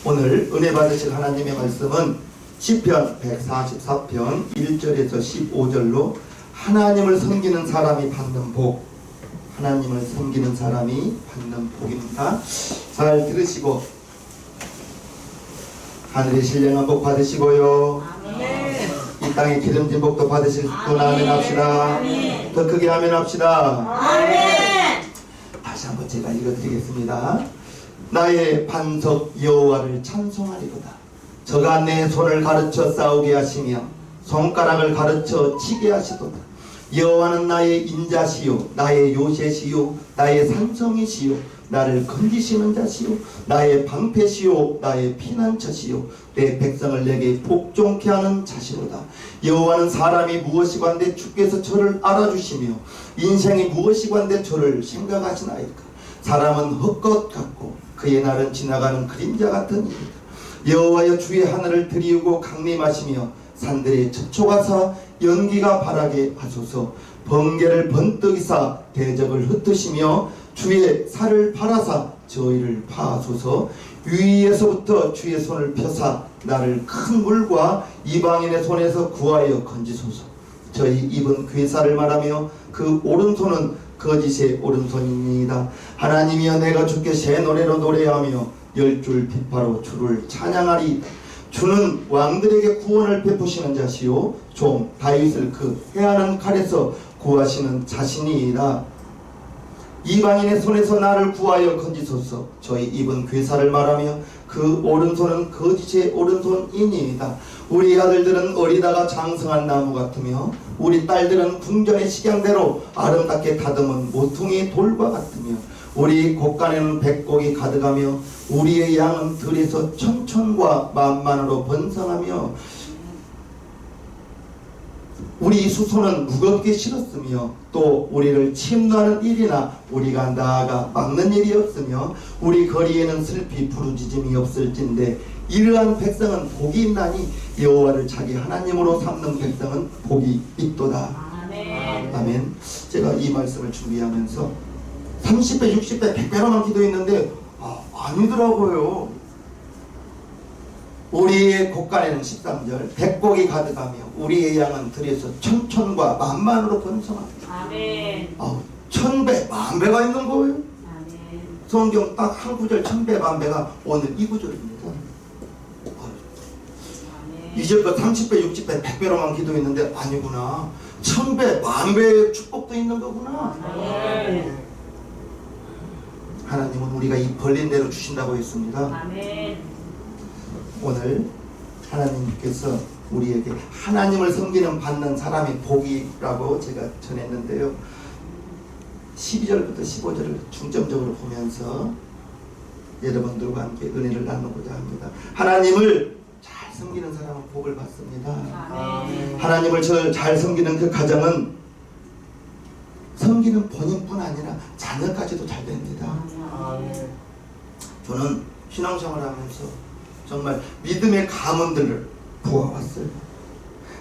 오늘 은혜 받으실 하나님의 말씀은 시편 144편 1절에서 15절로 하나님을 섬기는 사람이 받는 복, 하나님을 섬기는 사람이 받는 복입니다. 잘 들으시고 하늘의 신령한 복 받으시고요. 아멘. 이 땅의 기름진 복도 받으실 분 아멘 합시다. 아멘. 더 크게 아멘 합시다. 아멘. 다시 한번 제가 읽어드리겠습니다. 나의 반석 여호와를 찬송하리로다. 저가 내 손을 가르쳐 싸우게 하시며 손가락을 가르쳐 치게 하시도다. 여호와는 나의 인자시요 나의 요새시요 나의 산성이시요 나를 건지시는 자시요 나의 방패시요 나의 피난처시요 내 백성을 내게 복종케 하는 자시로다. 여호와는 사람이 무엇이관데 주께서 저를 알아주시며 인생이 무엇이관데 저를 생각하시나이까. 사람은 헛것 같고 그의 날은 지나가는 그림자 같으니이다. 여호와여 주의 하늘을 드리우고 강림하시며 산들의 첩초가사 연기가 바라게 하소서. 번개를 번뜩이사 대적을 흩으시며 주의 살을 팔아사 저희를 파하소서. 위에서부터 주의 손을 펴사 나를 큰 물과 이방인의 손에서 구하여 건지소서. 저희 입은 괴사를 말하며 그 오른손은 거짓의 오른손입니다. 하나님이여 내가 주께 새 노래로 노래하며 열줄 비파로 주를 찬양하리. 주는 왕들에게 구원을 베푸시는 자시요 종 다윗을 그 해하는 칼에서 구하시는 자신이니이다. 이방인의 손에서 나를 구하여 건지소서. 저희 입은 괴사를 말하며 그 오른손은 거짓의 오른손이니이다. 우리 아들들은 어리다가 장성한 나무 같으며 우리 딸들은 궁전의 식양대로 아름답게 다듬은 모퉁이 돌과 같으며 우리 곳간에는 백곡이 가득하며 우리의 양은 들에서 천천과 만만으로 번성하며 우리 수소는 무겁게 실었으며 또 우리를 침노하는 일이나 우리가 나아가 막는 일이 없으며 우리 거리에는 슬피 부르짖음이 없을진데 이러한 백성은 복이 있나니 여호와를 자기 하나님으로 삼는 백성은 복이 있도다. 아멘. 아멘. 제가 이 말씀을 준비하면서 30배, 60배, 100배로만 기도했는데 아니더라고요. 우리의 곳간에는 13절 백곡이 가득하며 우리의 양은 들에서 천천과 만만으로 번성합니다. 아멘. 1000배, 만배가 있는 거예요. 아멘. 성경 딱 한 구절 1000배, 만배가 오늘 이 구절입니다. 이제껏 30배, 60배, 100배로만 기도했는데 아니구나. 1000배, 만배의 축복도 있는 거구나. 아멘. 하나님은 우리가 이 벌린 대로 주신다고 했습니다. 아멘. 오늘 하나님께서 우리에게 하나님을 섬기는 받는 사람의 복이라고 제가 전했는데요. 12절부터 15절을 중점적으로 보면서 여러분들과 함께 은혜를 나누고자 합니다. 하나님을 잘 섬기는 사람은 복을 받습니다. 아멘. 하나님을 잘 섬기는 그 가정은 섬기는 본인뿐 아니라 자녀까지도 잘 됩니다. 아멘. 저는 신앙생활하면서 정말 믿음의 가문들을 보아왔어요.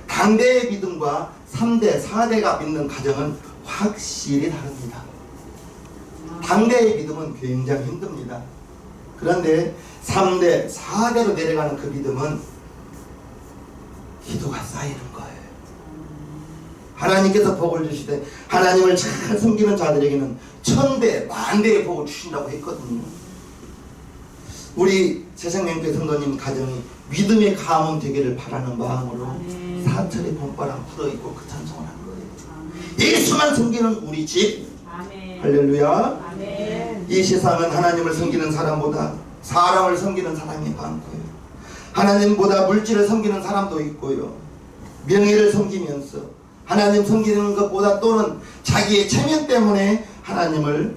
당대의 믿음과 3대, 4대가 믿는 가정은 확실히 다릅니다. 당대의 믿음은 굉장히 힘듭니다. 그런데 3대, 4대로 내려가는 그 믿음은 기도가 쌓이는 거예요. 하나님께서 복을 주시되 하나님을 잘 섬기는 자들에게는 1000배, 만배의 복을 주신다고 했거든요. 우리 새생명교회 성도님 가정이 믿음의 가문 되기를 바라는 마음으로 사철의 봄바람 불어있고 그 찬송을 한 거예요. 예수만 섬기는 우리 집. 아멘. 할렐루야. 아멘. 이 세상은 하나님을 섬기는 사람보다 사람을 섬기는 사람이 많고요. 하나님보다 물질을 섬기는 사람도 있고요. 명예를 섬기면서 하나님 섬기는 것보다 또는 자기의 체면 때문에 하나님을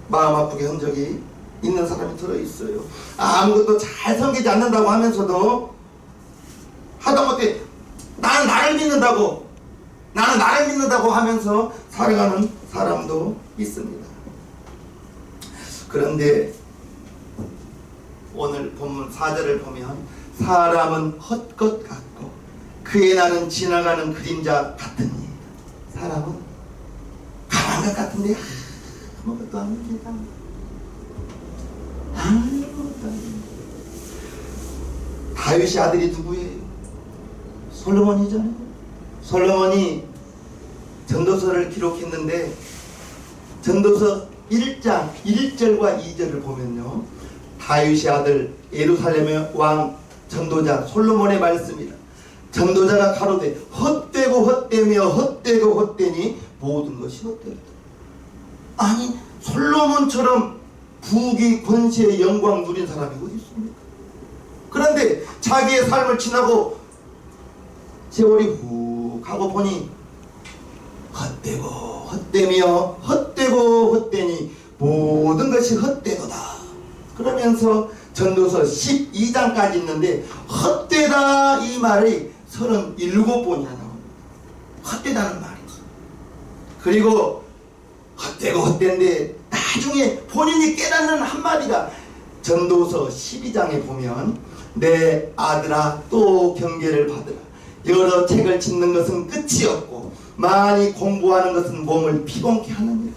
마음 아프게 한 적이 있는 사람이 들어있어요. 아무것도 잘 섬기지 않는다고 하면서도 하다못해 나는 나를 믿는다고 하면서 살아가는 사람도 있습니다. 그런데 오늘 본문 4절을 보면 사람은 헛것 같고 그의 날은 지나가는 그림자 같으니 사람은 가만 것 같은데 아무것도 안 됩니다. 아무것도 안 됩니다. 다윗의 아들이 누구예요? 솔로몬이잖아요. 솔로몬이 전도서를 기록했는데 전도서 1장 1절과 2절을 보면요, 다윗의 아들 예루살렘의 왕 전도자 솔로몬의 말씀이라. 전도자가 가로되 헛되고 헛되며 헛되고 헛되니 모든 것이 헛되다. 아니, 솔로몬처럼 부귀 권세의 영광 누린 사람이 어디 있습니까? 그런데 자기의 삶을 지나고 세월이 훅 하고 보니 헛되고 헛되며 헛되고 헛되니 모든 것이 헛되도다. 그러면서 전도서 12장까지 있는데 헛되다 이 말이 37번이나 나옵니다. 헛되다는 말이. 그리고 헛되고 헛된데 나중에 본인이 깨닫는 한마디가 전도서 12장에 보면 내 아들아 또 경계를 받으라. 여러 책을 짓는 것은 끝이 없고 많이 공부하는 것은 몸을 피곤케 하느니라.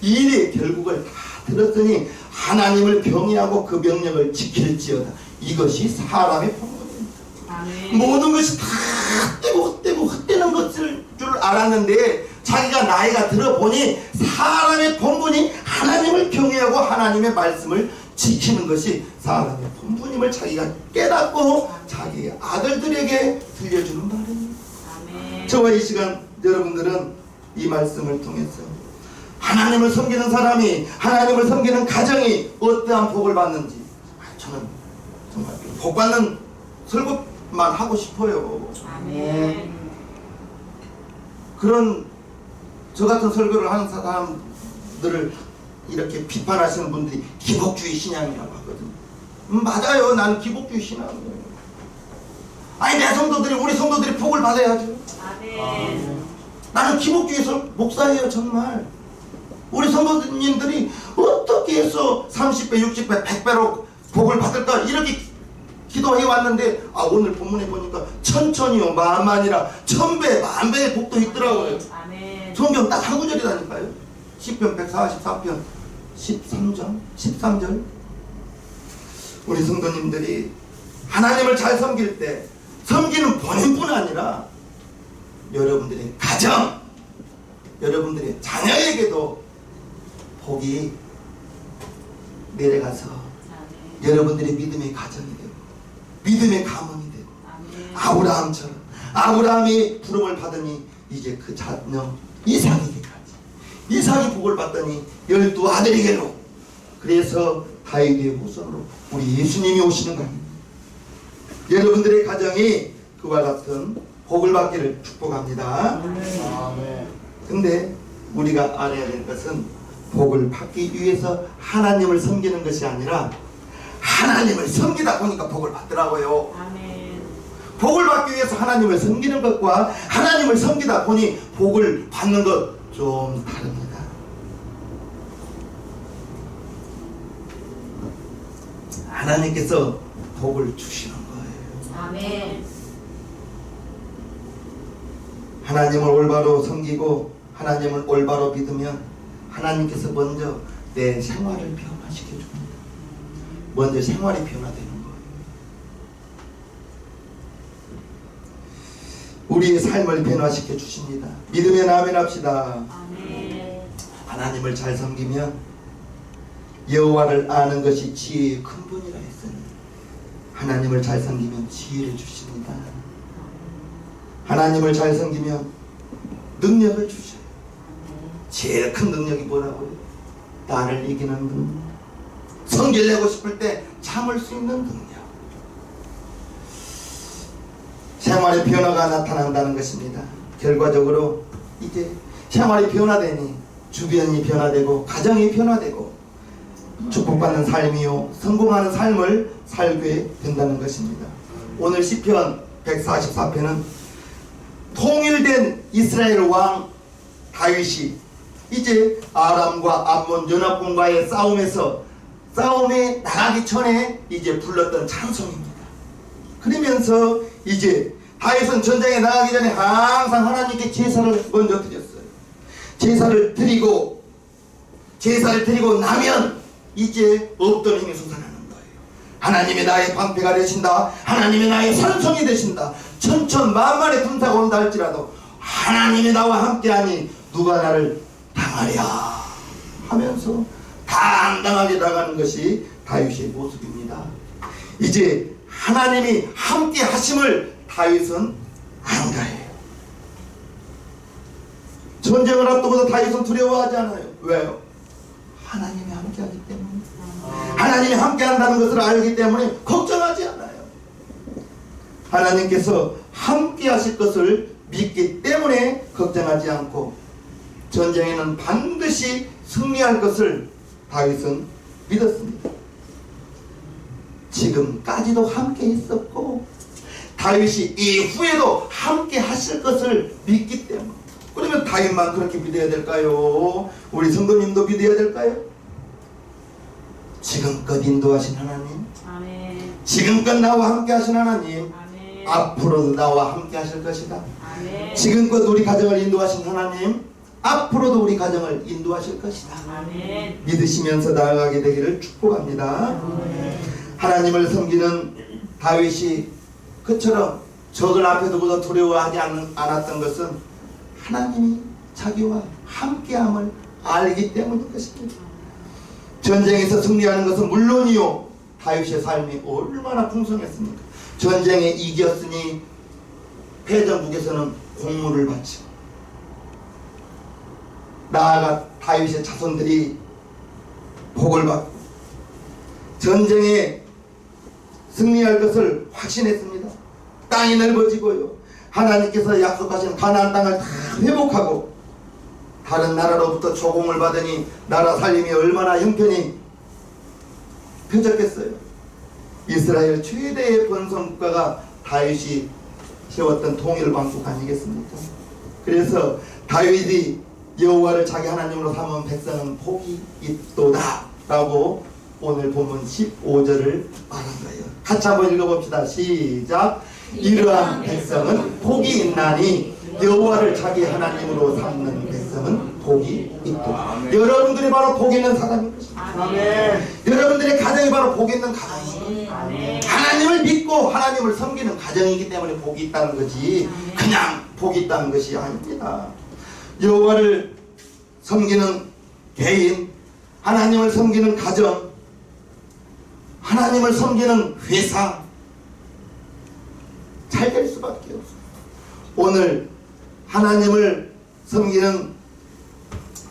일의 결국을 다 들었으니 하나님을 경외하고 그 명령을 지킬지어다. 이것이 사람의 본분입니다. 아멘. 모든 것이 다 헛되고 헛되는 것을 줄 알았는데 자기가 나이가 들어보니 사람의 본분이 하나님을 경외하고 하나님의 말씀을 지키는 것이 사람의 본분임을 자기가 깨닫고 자기의 아들들에게 들려주는 말입니다. 아멘. 저와 이 시간 여러분들은 이 말씀을 통해서 하나님을 섬기는 사람이, 하나님을 섬기는 가정이 어떠한 복을 받는지, 저는 정말 복 받는 설교만 하고 싶어요. 아멘. 그런 저 같은 설교를 하는 사람들을 이렇게 비판하시는 분들이 기복주의 신앙이라고 하거든요. 맞아요. 나는 기복주의 신앙이에요. 아니, 내 성도들이, 우리 성도들이 복을 받아야죠. 아멘. 나는 기복주의 목사예요. 정말 우리 성도님들이 어떻게 해서 30배, 60배, 100배로 복을 받을까 이렇게 기도해 왔는데, 오늘 본문에 보니까 천천히요 만만이라 1000배, 만배의 복도 있더라고요. 아멘. 성경 딱 한 구절이라니까요. 시편 144편 13절. 우리 성도님들이 하나님을 잘 섬길 때 섬기는 본인뿐 아니라 여러분들의 가정, 여러분들의 자녀에게도 복이 내려가서 여러분들의 믿음의 가정이 되고 믿음의 가문이 되고, 아멘. 아브라함처럼 아브라함이 부름을 받으니 이제 그 자녀 이삭이 복을 받더니 12아들에게로, 그래서 다윗의 후손으로 우리 예수님이 오시는 겁니다. 여러분들의 가정이 그와 같은 복을 받기를 축복합니다. 아멘. 근데 우리가 알아야 될 것은 복을 받기 위해서 하나님을 섬기는 것이 아니라 하나님을 섬기다 보니까 복을 받더라고요. 아멘. 복을 받기 위해서 하나님을 섬기는 것과 하나님을 섬기다 보니 복을 받는 것 좀 다릅니다. 하나님께서 복을 주시는 거예요. 아멘. 하나님을 올바로 섬기고 하나님을 올바로 믿으면 하나님께서 먼저 내 생활을 변화시켜 줍니다. 먼저 생활이 변화되는 거예요. 우리의 삶을 변화시켜 주십니다. 믿으면 아멘 합시다. 아멘. 하나님을 잘 섬기면 여호와를 아는 것이 지혜의 근본이라 했으니 하나님을 잘 섬기면 지혜를 주십니다. 하나님을 잘 섬기면 능력을 주셔요. 제일 큰 능력이 뭐라고요? 나를 이기는 능력. 성질 내고 싶을 때 참을 수 있는 능력. 생활의 변화가 나타난다는 것입니다. 결과적으로 이제 생활이 변화되니 주변이 변화되고 가정이 변화되고 축복받는 삶이요 성공하는 삶을 살게 된다는 것입니다. 오늘 시편 144편은 통일된 이스라엘 왕 다윗이 이제 아람과 암몬 연합군과의 싸움에 나가기 전에 이제 불렀던 찬송입니다. 그러면서 이제 다윗은 전장에 나가기 전에 항상 하나님께 제사를 먼저 드렸어요. 제사를 드리고 나면 이제 없던 힘이 솟아나는 거예요. 하나님이 나의 방패가 되신다. 하나님이 나의 산성이 되신다. 천천만만의 군사가 온다 할지라도 하나님이 나와 함께하니 누가 나를 당하랴 하면서 당당하게 나가는 것이 다윗의 모습입니다. 이제 하나님이 함께 하심을 다윗은 안가해요. 전쟁을 앞두고도 다윗은 두려워하지 않아요. 왜요? 하나님이 함께하기 때문에. 하나님이 함께한다는 것을 알기 때문에 걱정하지 않아요. 하나님께서 함께하실 것을 믿기 때문에 걱정하지 않고 전쟁에는 반드시 승리할 것을 다윗은 믿었습니다. 지금까지도 함께 있었고 다윗이 이후에도 함께 하실 것을 믿기 때문에. 그러면 다윗만 그렇게 믿어야 될까요? 우리 성도님도 믿어야 될까요? 지금껏 인도하신 하나님, 아멘. 지금껏 나와 함께 하신 하나님, 아멘. 앞으로도 나와 함께 하실 것이다. 아멘. 지금껏 우리 가정을 인도하신 하나님, 앞으로도 우리 가정을 인도하실 것이다. 아멘. 믿으시면서 나아가게 되기를 축복합니다. 하나님을 섬기는 다윗이 그처럼 적을 앞에 두고도 두려워하지 않았던 것은 하나님이 자기와 함께함을 알기 때문인 것입니다. 전쟁에서 승리하는 것은 물론이요, 다윗의 삶이 얼마나 풍성했습니까? 전쟁에 이겼으니 패전국에서는 공물을 바치고 나아가 다윗의 자손들이 복을 받고 전쟁에 승리할 것을 확신했습니다. 땅이 넓어지고요, 하나님께서 약속하신 가나안 땅을 다 회복하고 다른 나라로부터 조공을 받으니 나라 살림이 얼마나 형편이 펴졌겠어요. 이스라엘 최대의 번성국가가 다윗이 세웠던 통일 왕국 아니겠습니까? 그래서 다윗이 여호와를 자기 하나님으로 삼은 백성은 복이 있도다 라고 오늘 본문 15절을 말한 거예요. 같이 한번 읽어봅시다. 시작. 이러한 백성은 복이 있나니 여호와를 자기 하나님으로 삼는 백성은 복이 있도다. 여러분들이 바로 복 있는 사람인 것입니다. 아멘. 여러분들의 가정이 바로 복 있는 가정이에요. 아멘. 하나님을 믿고 하나님을 섬기는 가정이기 때문에 복이 있다는 거지 그냥 복이 있다는 것이 아닙니다. 여호와를 섬기는 개인, 하나님을 섬기는 가정, 하나님을 섬기는 회사 잘 될 수밖에 없어요. 오늘 하나님을 섬기는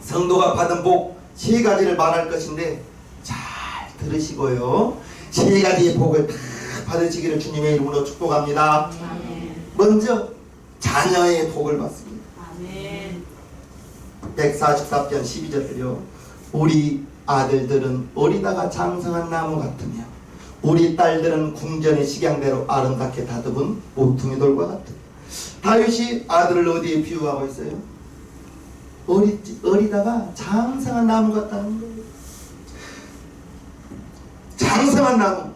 성도가 받은 복 3가지를 말할 것인데 잘 들으시고요, 3가지의 복을 다 받으시기를 주님의 이름으로 축복합니다. 아멘. 먼저 자녀의 복을 받습니다. 아멘. 144편 12절을요. 우리 아들들은 어리다가 장성한 나무 같으며 우리 딸들은 궁전의 식양대로 아름답게 다듬은 모퉁이 돌과 같으며. 다윗이 아들을 어디에 비유하고 있어요? 어리다가 장성한 나무 같다는 거예요. 장성한 나무.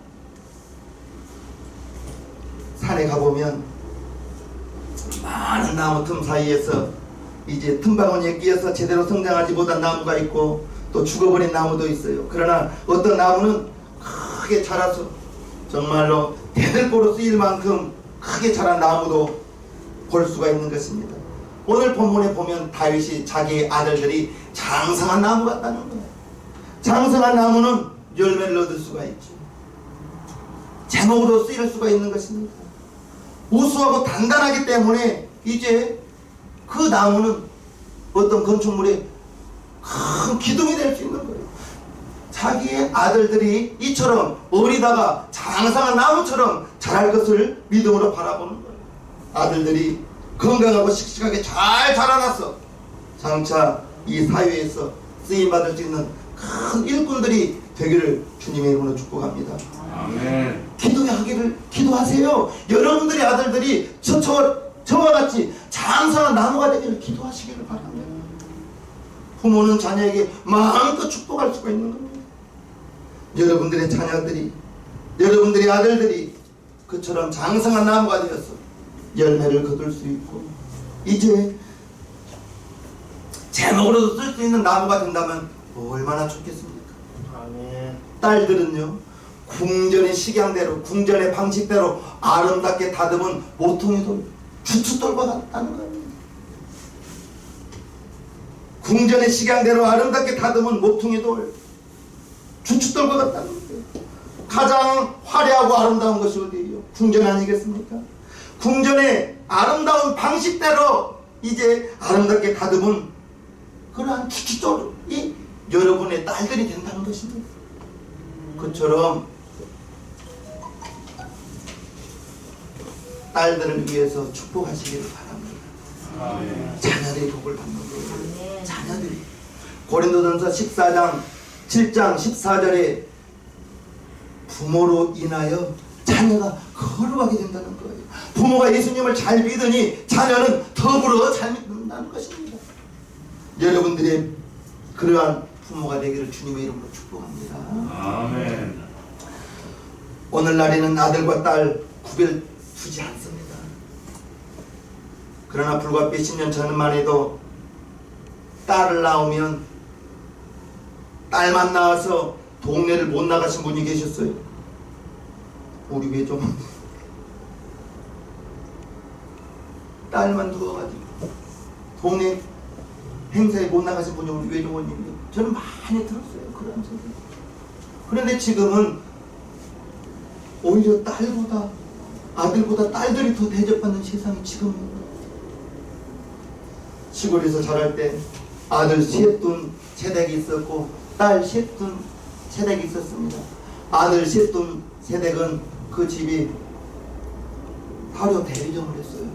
산에 가보면 많은 나무 틈 사이에서 이제 틈바구니에 끼어서 제대로 성장하지 못한 나무가 있고 또 죽어버린 나무도 있어요. 그러나 어떤 나무는 크게 자라서 정말로 대들보로 쓰일 만큼 크게 자란 나무도 볼 수가 있는 것입니다. 오늘 본문에 보면 다윗이 자기의 아들들이 장성한 나무 같다는 거예요. 장성한 나무는 열매를 얻을 수가 있죠. 제목으로 쓰일 수가 있는 것입니다. 우수하고 단단하기 때문에 이제 그 나무는 어떤 건축물의 큰 기둥이 될 수 있는 거예요. 자기의 아들들이 이처럼 어리다가 장성한 나무처럼 자랄 것을 믿음으로 바라보는 거예요. 아들들이 건강하고 씩씩하게 잘 자라나서 장차 이 사회에서 쓰임받을 수 있는 큰 일꾼들이 되기를 주님의 이름으로 축복합니다. 아멘. 기도하세요. 여러분들의 아들들이 저와 같이 장성한 나무가 되기를 기도하시기를 바랍니다. 부모는 자녀에게 마음껏 축복할 수가 있는 겁니다. 여러분들의 자녀들이, 여러분들의 아들들이 그처럼 장성한 나무가 되어서 열매를 거둘 수 있고 이제 제목으로도 쓸 수 있는 나무가 된다면 얼마나 좋겠습니까? 아멘. 딸들은요, 궁전의 식양대로, 궁전의 방식대로 아름답게 다듬은 모퉁이 돌, 주춧돌과 같다는 거예요. 궁전의 식양대로 아름답게 다듬은 모퉁이 돌, 주춧돌과 같다는 거예요. 가장 화려하고 아름다운 것이 어디예요? 궁전 아니겠습니까? 궁전의 아름다운 방식대로 이제 아름답게 다듬은 그러한 주춧돌이 여러분의 딸들이 된다는 것입니다. 그처럼 딸들을 위해서 축복하시기를 바랍니다. 자녀들이 복을 받는 거예요. 자녀들이. 고린도전서 14장 7장 14절에 부모로 인하여 자녀가 거룩하게 된다는 거예요. 부모가 예수님을 잘 믿으니 자녀는 더불어 잘 믿는다는 것입니다. 여러분들의 그러한 부모가 되기를 주님의 이름으로 축복합니다. 아멘. 오늘날에는 아들과 딸 구별 두지 않습니다. 그러나 불과 몇십 년 전만 해도 딸을 낳으면 딸만 낳아서 동네를 못 나가신 분이 계셨어요. 우리 왜 좀 딸만 누워가지고 동네 행사에 못 나가신 분이 우리 외조원님이요. 저는 많이 들었어요. 그런 소리. 그런데 지금은 오히려 딸보다 아들보다 딸들이 더 대접받는 세상이 지금입니다. 시골에서 자랄 때 아들 셋둔 세댁이 있었고 딸 셋둔 세댁이 있었습니다. 아들 셋둔 세댁은 그 집이 하루 대리점을 했어요.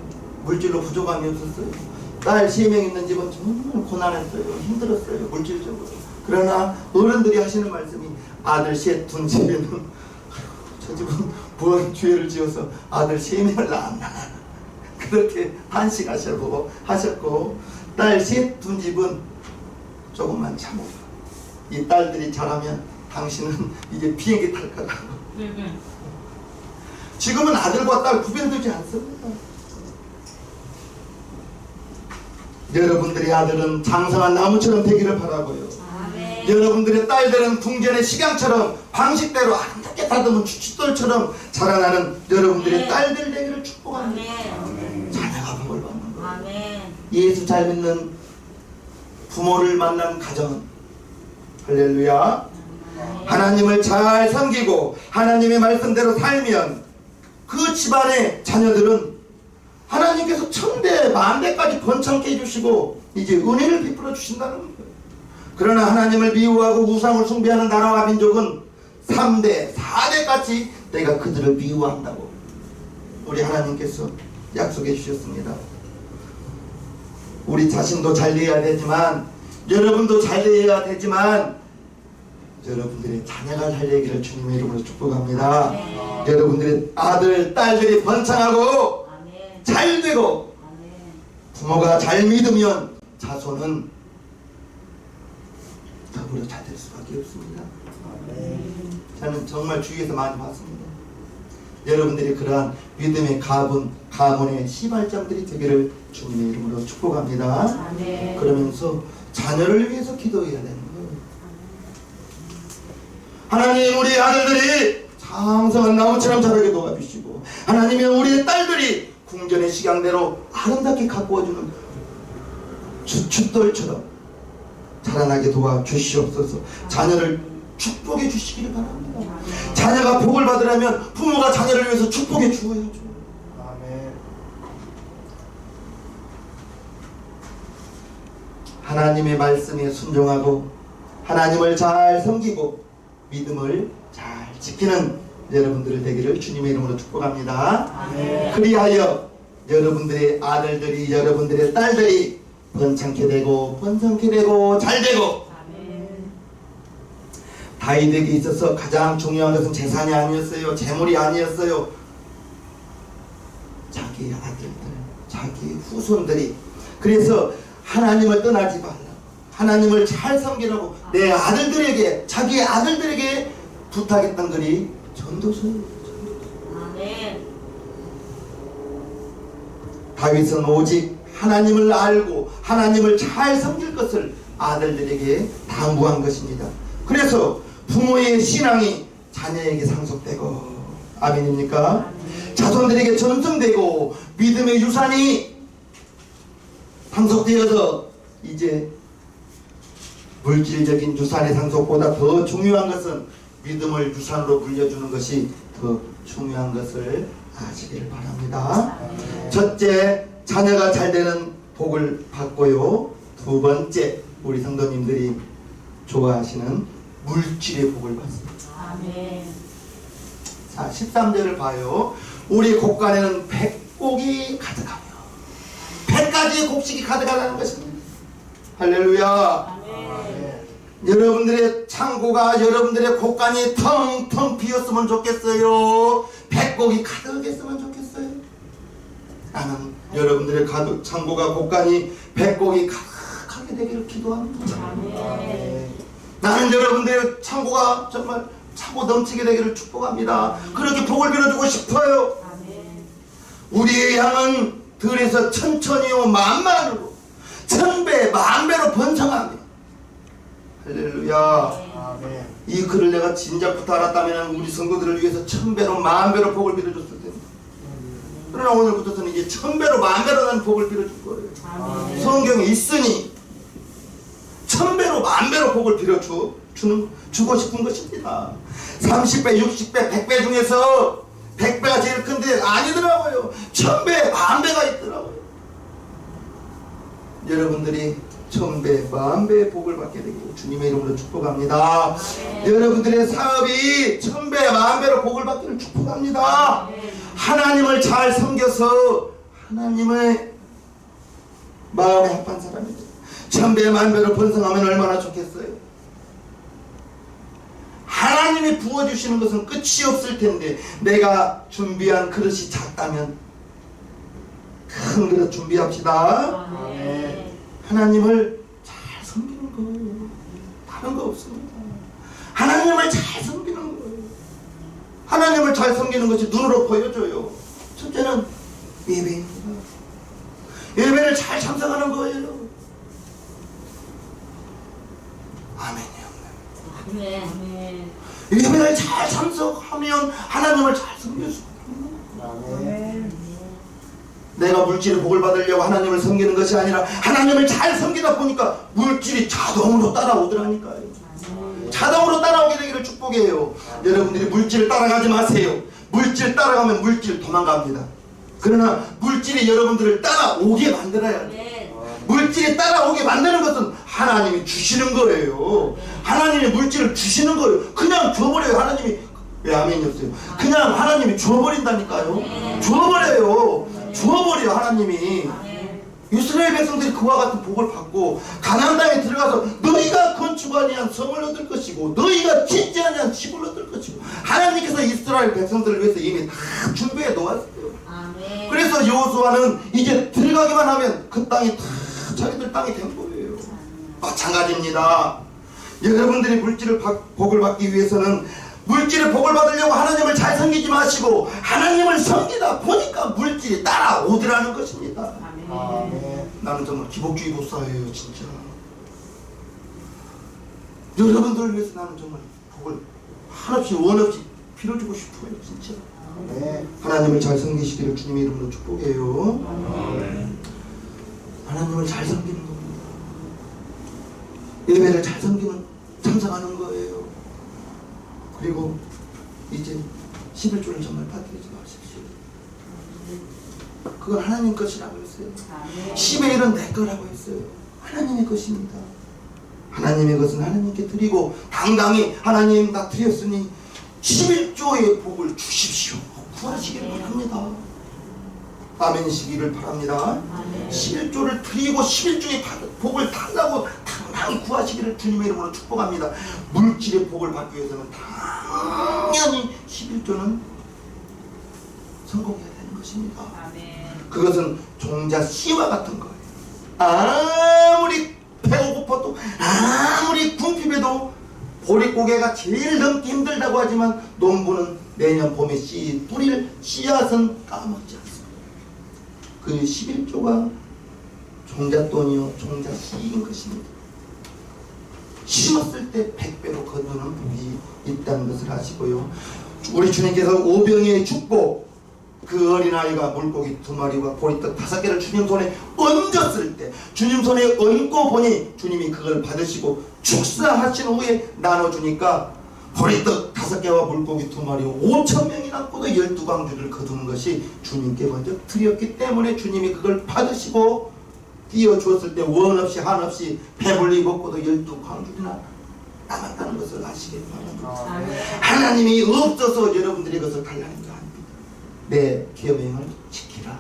물질로 부족함이 없었어요. 딸 3명 있는 집은 정말 고난했어요. 힘들었어요. 물질적으로. 그러나 어른들이 하시는 말씀이 아들 셋둔 집에는 저 집은 무언 죄를 지어서 아들 3명을 낳았나 그렇게 한식하셨고 딸 셋둔 집은 조금만 참고 이 딸들이 자라면 당신은 이제 비행기 탈 거라고. 지금은 아들과 딸 구별되지 않습니다. 여러분들의 아들은 장성한 나무처럼 되기를 바라고요. 아멘. 여러분들의 딸들은 궁전의 식양처럼 방식대로 아름답게 다듬은 주춧돌처럼 자라나는 여러분들의 아멘. 딸들 되기를 축복합니다. 아멘. 자녀가 복을 받는 거예요. 아멘. 예수 잘 믿는 부모를 만난 가정은 할렐루야. 하나님을 잘 섬기고 하나님의 말씀대로 살면 그 집안의 자녀들은 하나님께서 천대 만대까지 번창케 해주시고 이제 은혜를 베풀어 주신다는 거예요. 그러나 하나님을 미워하고 우상을 숭배하는 나라와 민족은 3대 4대까지 내가 그들을 미워한다고 우리 하나님께서 약속해 주셨습니다. 우리 자신도 잘 되어야 되지만 여러분도 잘 되어야 되지만 여러분들의 자녀가 잘 되기를 주님의 이름으로 축복합니다. 아멘. 여러분들의 아들, 딸들이 번창하고 아멘. 잘 되고 아멘. 부모가 잘 믿으면 자손은 더불어 잘 될 수밖에 없습니다. 저는 정말 주위에서 많이 봤습니다. 여러분들이 그러한 믿음의 가문의 시발장들이 되기를 주님의 이름으로 축복합니다. 아멘. 그러면서 자녀를 위해서 기도해야 되는 거예요. 하나님, 우리 아들들이 장성한 나무처럼 자라게 도와주시고 하나님이 우리의 딸들이 궁전의 식양대로 아름답게 가꾸어주는 주춧돌처럼 자라나게 도와주시옵소서. 자녀를 축복해 주시기를 바랍니다. 자녀가 복을 받으려면 부모가 자녀를 위해서 축복해 주어야죠. 아멘. 하나님의 말씀에 순종하고 하나님을 잘 섬기고 믿음을 잘 지키는 여러분들을 되기를 주님의 이름으로 축복합니다. 아멘. 그리하여 여러분들의 아들들이 여러분들의 딸들이 번창케 되고 잘 되고 아멘. 다윗에게 있어서 가장 중요한 것은 재산이 아니었어요. 재물이 아니었어요. 자기의 아들들, 자기의 후손들이. 그래서 하나님을 떠나지 말라. 하나님을 잘 섬기라고 내 아들들에게, 자기의 아들들에게 부탁했던 글이 전도서예요. 아멘. 다윗은 오직 하나님을 알고 하나님을 잘 섬길 것을 아들들에게 당부한 것입니다. 그래서 부모의 신앙이 자녀에게 상속되고, 아멘입니까? 자손들에게 전승되고 믿음의 유산이 상속되어서 이제 물질적인 유산의 상속보다 더 중요한 것은 믿음을 유산으로 물려주는 것이 더 중요한 것을 아시길 바랍니다. 첫째, 자녀가 잘 되는 복을 받고요. 두 번째, 우리 성도님들이 좋아하시는 물질의 복을 받습니다. 아멘. 자, 13절을 봐요. 우리 곳간에는 백곡이 가득하며 100가지의 곡식이 가득하다는 것입니다. 할렐루야. 아멘. 여러분들의 창고가, 여러분들의 곳간이 텅텅 비었으면 좋겠어요? 백곡이 가득했으면 좋겠어요? 나는 여러분들의 창고가, 곳간이 백곡이 가득하게 되기를 기도합니다. 아멘. 나는 여러분들의 창고가 정말 차고 넘치게 되기를 축복합니다. 그렇게 복을 빌어주고 싶어요. 아멘. 우리의 양은 들에서 천천히요 만만으로 천배 만배로 번성하며, 할렐루야. 아멘. 이 글을 내가 진작부터 알았다면 우리 성도들을 위해서 천배로 만배로 복을 빌어줬을 텐데, 그러나 오늘부터는 이제 천배로 만배로 나는 복을 빌어줄 거예요. 아멘. 성경에 있으니 천배로 만배로 복을 주고 싶은 것입니다. 30배, 60배, 100배 중에서 100배가 제일 큰데 아니더라고요. 1000배, 만배가 있더라고요. 여러분들이 1000배, 만배의 복을 받게 되기를 주님의 이름으로 축복합니다. 여러분들의 사업이 1000배, 만배로 복을 받기를 축복합니다. 하나님을 잘 섬겨서 하나님의 마음에 합한 사람이죠. 1000배, 만배로 번성하면 얼마나 좋겠어요. 하나님이 부어주시는 것은 끝이 없을 텐데, 내가 준비한 그릇이 작다면 큰 그릇 준비합시다. 아멘. 하나님을 잘 섬기는 거예요. 다른 거 없습니다. 하나님을 잘 섬기는 거예요. 하나님을 잘 섬기는 것이 눈으로 보여져요. 첫째는 예배입니다. 예배를 잘 참석하는 거예요. 아멘이요. 아멘. 예배를 잘 참석하면 하나님을 잘 섬길 수 있습니다. 아멘. 내가 물질의 복을 받으려고 하나님을 섬기는 것이 아니라 하나님을 잘 섬기다 보니까 물질이 자동으로 따라오더라니까요. 자동으로 따라오게 되기를 축복해요. 여러분들이 물질을 따라가지 마세요. 물질 따라가면 물질 도망갑니다. 그러나 물질이 여러분들을 따라오게 만들어야 돼요. 아멘. 물질이 따라오게 만드는 것은 하나님이 주시는 거예요. 하나님이 물질을 주시는 거예요. 그냥 줘버려요. 하나님이. 왜 아멘이었어요? 그냥 하나님이 줘버린다니까요. 줘버려요. 줘버려요. 하나님이. 아멘. 이스라엘 백성들이 그와 같은 복을 받고 가나안 땅에 들어가서 너희가 건축하니 한 성을 얻을 것이고 너희가 짓지하니 한 집을 얻을 것이고, 하나님께서 이스라엘 백성들을 위해서 이미 다 준비해 놓았어요. 아멘. 그래서 여호수아는 이제 들어가기만 하면 그 땅이 다 자기들 땅이 된 거예요. 마찬가지입니다. 여러분들이 물질을 복을 받기 위해서는 물질의 복을 받으려고 하나님을 잘 섬기지 마시고 하나님을 섬기다 보니까 물질이 따라오더라는 것입니다. 아멘. 아멘. 나는 정말 기복주의 목사예요, 진짜. 여러분들을 위해서 나는 정말 복을 한없이 원없이 빌어주고 싶어요, 진짜. 아멘. 하나님을 잘 섬기시기를 주님의 이름으로 축복해요. 아멘. 하나님을 잘 섬기는 겁니다. 예배를 잘 섬기면 참석하는 거예요. 그리고 이제 11조를 정말 빠뜨리지 마십시오. 그건 하나님 것이라고 했어요. 아멘. 10의 1은 내 거라고 했어요. 하나님의 것입니다. 하나님의 것은 하나님께 드리고 당당히 하나님 다 드렸으니 11조의 복을 주십시오. 구하시기를 바랍니다. 아멘이시기를 바랍니다. 아멘. 11조를 드리고 11조의 복을 달라고 당당히 구하시기를 주님의 이름으로 축복합니다. 물질의 복을 받기 위해서는 당연히 11조는 성공해야 되는 것입니다. 아멘. 그것은 종자 씨와 같은 거예요. 아무리 배고파도 아무리 궁핍해도 보릿고개가 제일 넘기 힘들다고 하지만 농부는 내년 봄에 뿌릴 씨앗은 까먹지 않습니다. 그 11조가 종잣돈이요 종잣씨인 것입니다. 심었을 때 100배로 거두는 복이 있다는 것을 아시고요. 우리 주님께서 오병이의 축복, 그 어린아이가 물고기 2마리와 보리떡 5개를 주님 손에 얹었을 때, 주님 손에 얹고 보니 주님이 그걸 받으시고 축사하신 후에 나눠주니까 보리떡 5개와 물고기 2마리 5,000명이 남고도 12광주를 거두는 것이 주님께 먼저 드렸기 때문에 주님이 그걸 받으시고 띄워주었을 때 원 없이 한 없이 배불리 먹고도 12광주나 남았다는 것을 아시기 바랍니다. 하나님이 없어서 여러분들이 그것을 달라는 거 아닙니다. 내 계명을 지키라,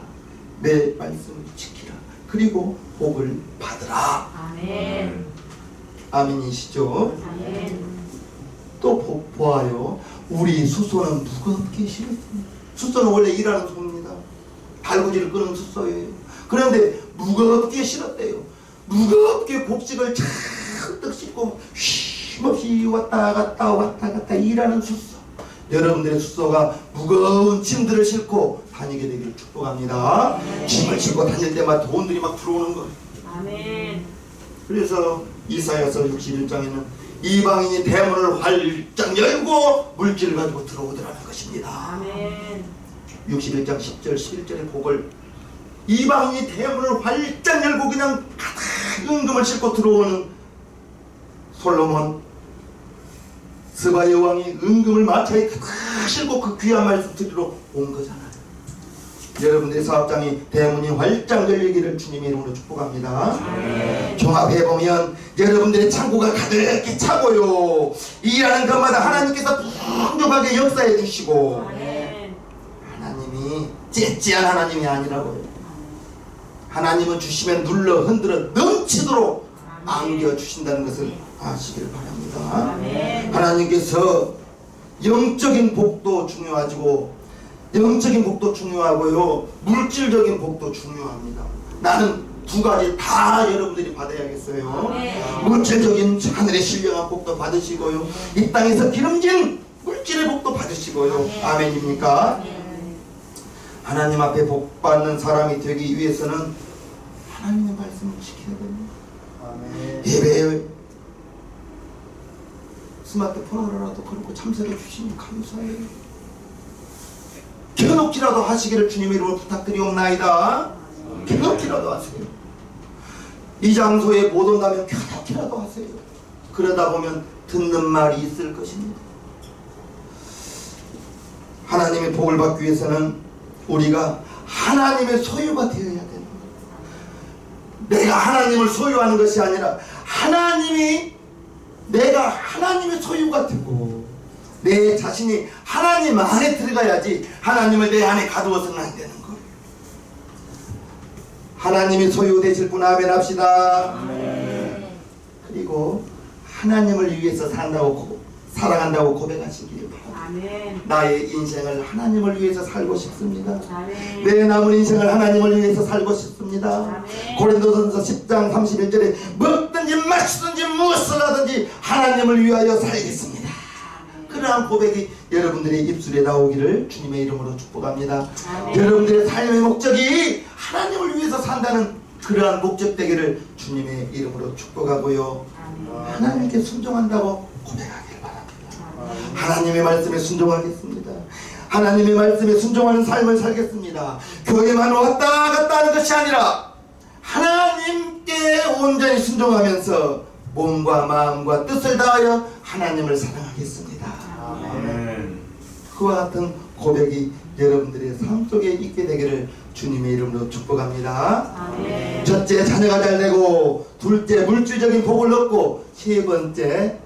내 말씀을 지키라, 그리고 복을 받으라. 아멘. 아멘이시죠? 아멘. 또 보아요. 우리 숫소는 무겁게 실었습니다. 숫소는 원래 일하는 소입니다. 달구지를 끄는 숫소예요. 그런데 무겁게 실었대요. 무겁게 곡식을 잔뜩 싣고 쉼없이 왔다 갔다 일하는 숫소. 여러분들의 숫소가 무거운 짐들을 싣고 다니게 되기를 축복합니다. 짐을 싣고 다닐 때마다 돈들이 막 들어오는 거예요. 아멘. 그래서 이사야서 61장에는 이방인이 대문을 활짝 열고 물질을 가지고 들어오더라는 것입니다. 아멘. 61장 10절 11절의 복을, 이방인이 대문을 활짝 열고 그냥 가득 은금을 싣고 들어오는 솔로몬, 스바의 왕이 은금을 마차에 가득 싣고 그 귀한 말씀 드리러 온 거잖아요. 여러분들의 사업장이 대문이 활짝 열리기를 주님의 이름으로 축복합니다. 종합해보면 여러분들의 창고가 가득히 차고요. 일하는 것마다 하나님께서 풍족하게 역사해 주시고, 하나님이 째째한 하나님이 아니라고요. 하나님은 주시면 눌러 흔들어 넘치도록 안겨주신다는 것을 아시기를 바랍니다. 하나님께서 영적인 복도 중요하고요, 물질적인 복도 중요합니다. 나는 두 가지 다 여러분들이 받아야겠어요. 물질적인 하늘의 신령한 복도 받으시고요, 이 땅에서 기름진 물질의 복도 받으시고요. 아멘입니까? 하나님 앞에 복 받는 사람이 되기 위해서는 하나님의 말씀을 지켜야 됩니다. 예배에 스마트폰으로라도 그렇고 참석해 주시니 감사해요. 켜놓기라도 하시기를 주님의 이름으로 부탁드리옵나이다. 켜놓기라도 하세요. 이 장소에 못 온다면 켜놓기라도 하세요. 그러다 보면 듣는 말이 있을 것입니다. 하나님의 복을 받기 위해서는 우리가 하나님의 소유가 되어야 됩니다. 내가 하나님을 소유하는 것이 아니라 내가 하나님의 소유가 되고 내 자신이 하나님 안에 들어가야지 하나님을 내 안에 가두어서는 안 되는 거예요. 하나님이 소유 되실 분 아멘 합시다. 그리고 하나님을 위해서 사랑한다고 고백하시기를 바랍니다. 나의 인생을 하나님을 위해서 살고 싶습니다. 내 남은 인생을 하나님을 위해서 살고 싶습니다. 고린도전서 10장 31절에 먹든지 마시든지 무엇을 하든지 하나님을 위하여 살겠습니다. 그러한 고백이 여러분들의 입술에 나오기를 주님의 이름으로 축복합니다. 여러분들의 삶의 목적이 하나님을 위해서 산다는 그러한 목적 되기를 주님의 이름으로 축복하고요, 하나님께 순종한다고 고백하기를 바랍니다. 하나님의 말씀에 순종하겠습니다. 하나님의 말씀에 순종하는 삶을 살겠습니다. 교회만 왔다 갔다 하는 것이 아니라 하나님께 온전히 순종하면서 몸과 마음과 뜻을 다하여 하나님을 사랑하겠습니다. 그와 같은 고백이 여러분들의 삶 속에 있게 되기를 주님의 이름으로 축복합니다. 첫째, 자녀가 잘 되고, 둘째, 물질적인 복을 얻고, 세 번째,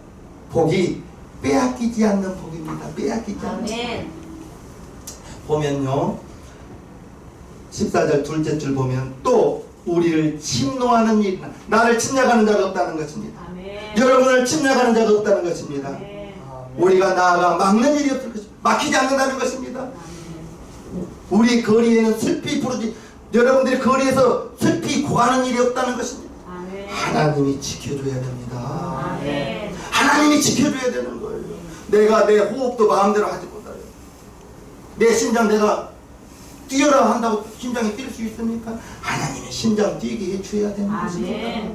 복이 빼앗기지 않는 복입니다. 빼앗기지 않는. 보면요, 14절 둘째 줄 보면 또 우리를 침노하는 일, 나를 침략하는 자가 없다는 것입니다. 여러분을 침략하는 자가 없다는 것입니다. 우리가 나아가 막는 일이 없을 것입니다. 막히지 않는다는 것입니다. 우리 거리에는 슬피 부르지, 여러분들이 거리에서 슬피 구하는 일이 없다는 것입니다. 하나님이 지켜줘야 됩니다. 하나님이 지켜줘야 되는 거예요. 내가 내 호흡도 마음대로 하지 못해요. 내 심장 내가 뛰어라 한다고 심장이 뛸 수 있습니까? 하나님의 심장 뛰게 해줘야 되는 것입니다.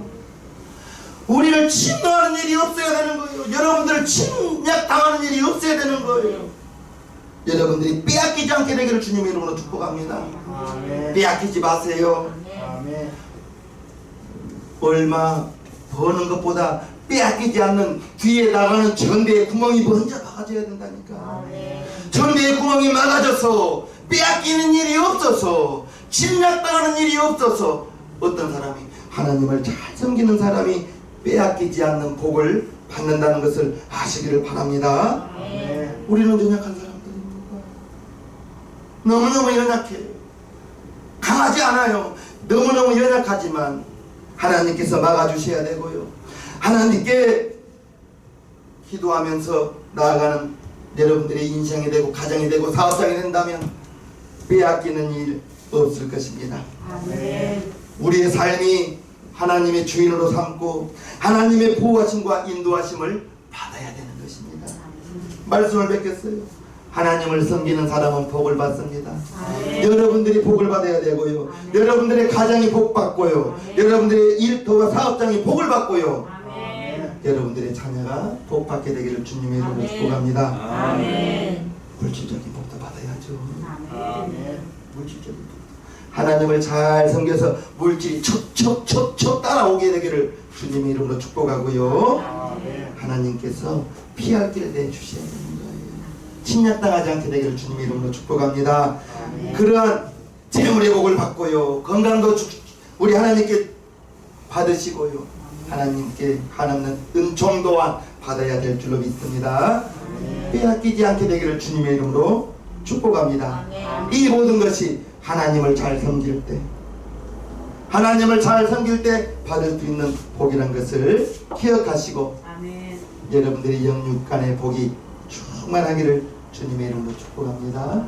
우리를 침노하는 일이 없어야 되는 거예요. 여러분들을 침략당하는 일이 없어야 되는 거예요. 여러분들이 빼앗기지 않게 되기를 주님의 이름으로 축복합니다. 아멘. 빼앗기지 마세요. 아멘. 얼마 버는 것보다 빼앗기지 않는 뒤에 나가는 전대의 구멍이 먼저 막아져야 된다니까. 전대의 구멍이 막아져서 빼앗기는 일이 없어서 침략당하는 일이 없어서 어떤 사람이 하나님을 잘 섬기는 사람이 빼앗기지 않는 복을 받는다는 것을 아시기를 바랍니다. 아멘. 우리는 연약한 사람들입니다. 너무너무 연약해요. 강하지 않아요. 너무너무 연약하지만 하나님께서 막아주셔야 되고요. 하나님께 기도하면서 나아가는 여러분들의 인생이 되고 가정이 되고 사업장이 된다면 빼앗기는 일 없을 것입니다. 아멘. 우리의 삶이 하나님의 주인으로 삼고 하나님의 보호하심과 인도하심을 받아야 되는 것입니다. 말씀을 뵙겠어요. 하나님을 섬기는 사람은 복을 받습니다. 아멘. 여러분들이 복을 받아야 되고요. 여러분들의 가정이 복 받고요. 여러분들의 일터와 사업장이 복을 받고요. 아멘. 여러분들의 자녀가 복 받게 되기를 주님의 이름으로 아멘. 축복합니다. 아멘. 물질적인 복도 받아야죠. 아멘. 물질적인 복. 하나님을 잘 섬겨서 물질이 척척척척 따라오게 되기를 주님의 이름으로 축복하고요. 아멘. 하나님께서 피할 길을 내주셔야 되는 거예요. 침략당하지 않게 되기를 주님의 이름으로 축복합니다. 그러한 재물의 복을 받고요. 건강도 우리 하나님께 받으시고요. 하나님께 하나님은 은총 또한 받아야 될 줄로 믿습니다. 빼앗기지 않게 되기를 주님의 이름으로 축복합니다. 이 모든 것이 하나님을 잘 섬길 때, 하나님을 잘 섬길 때 받을 수 있는 복이라는 것을 기억하시고 아멘. 여러분들의 영육간의 복이 충만하기를 주님의 이름으로 축복합니다.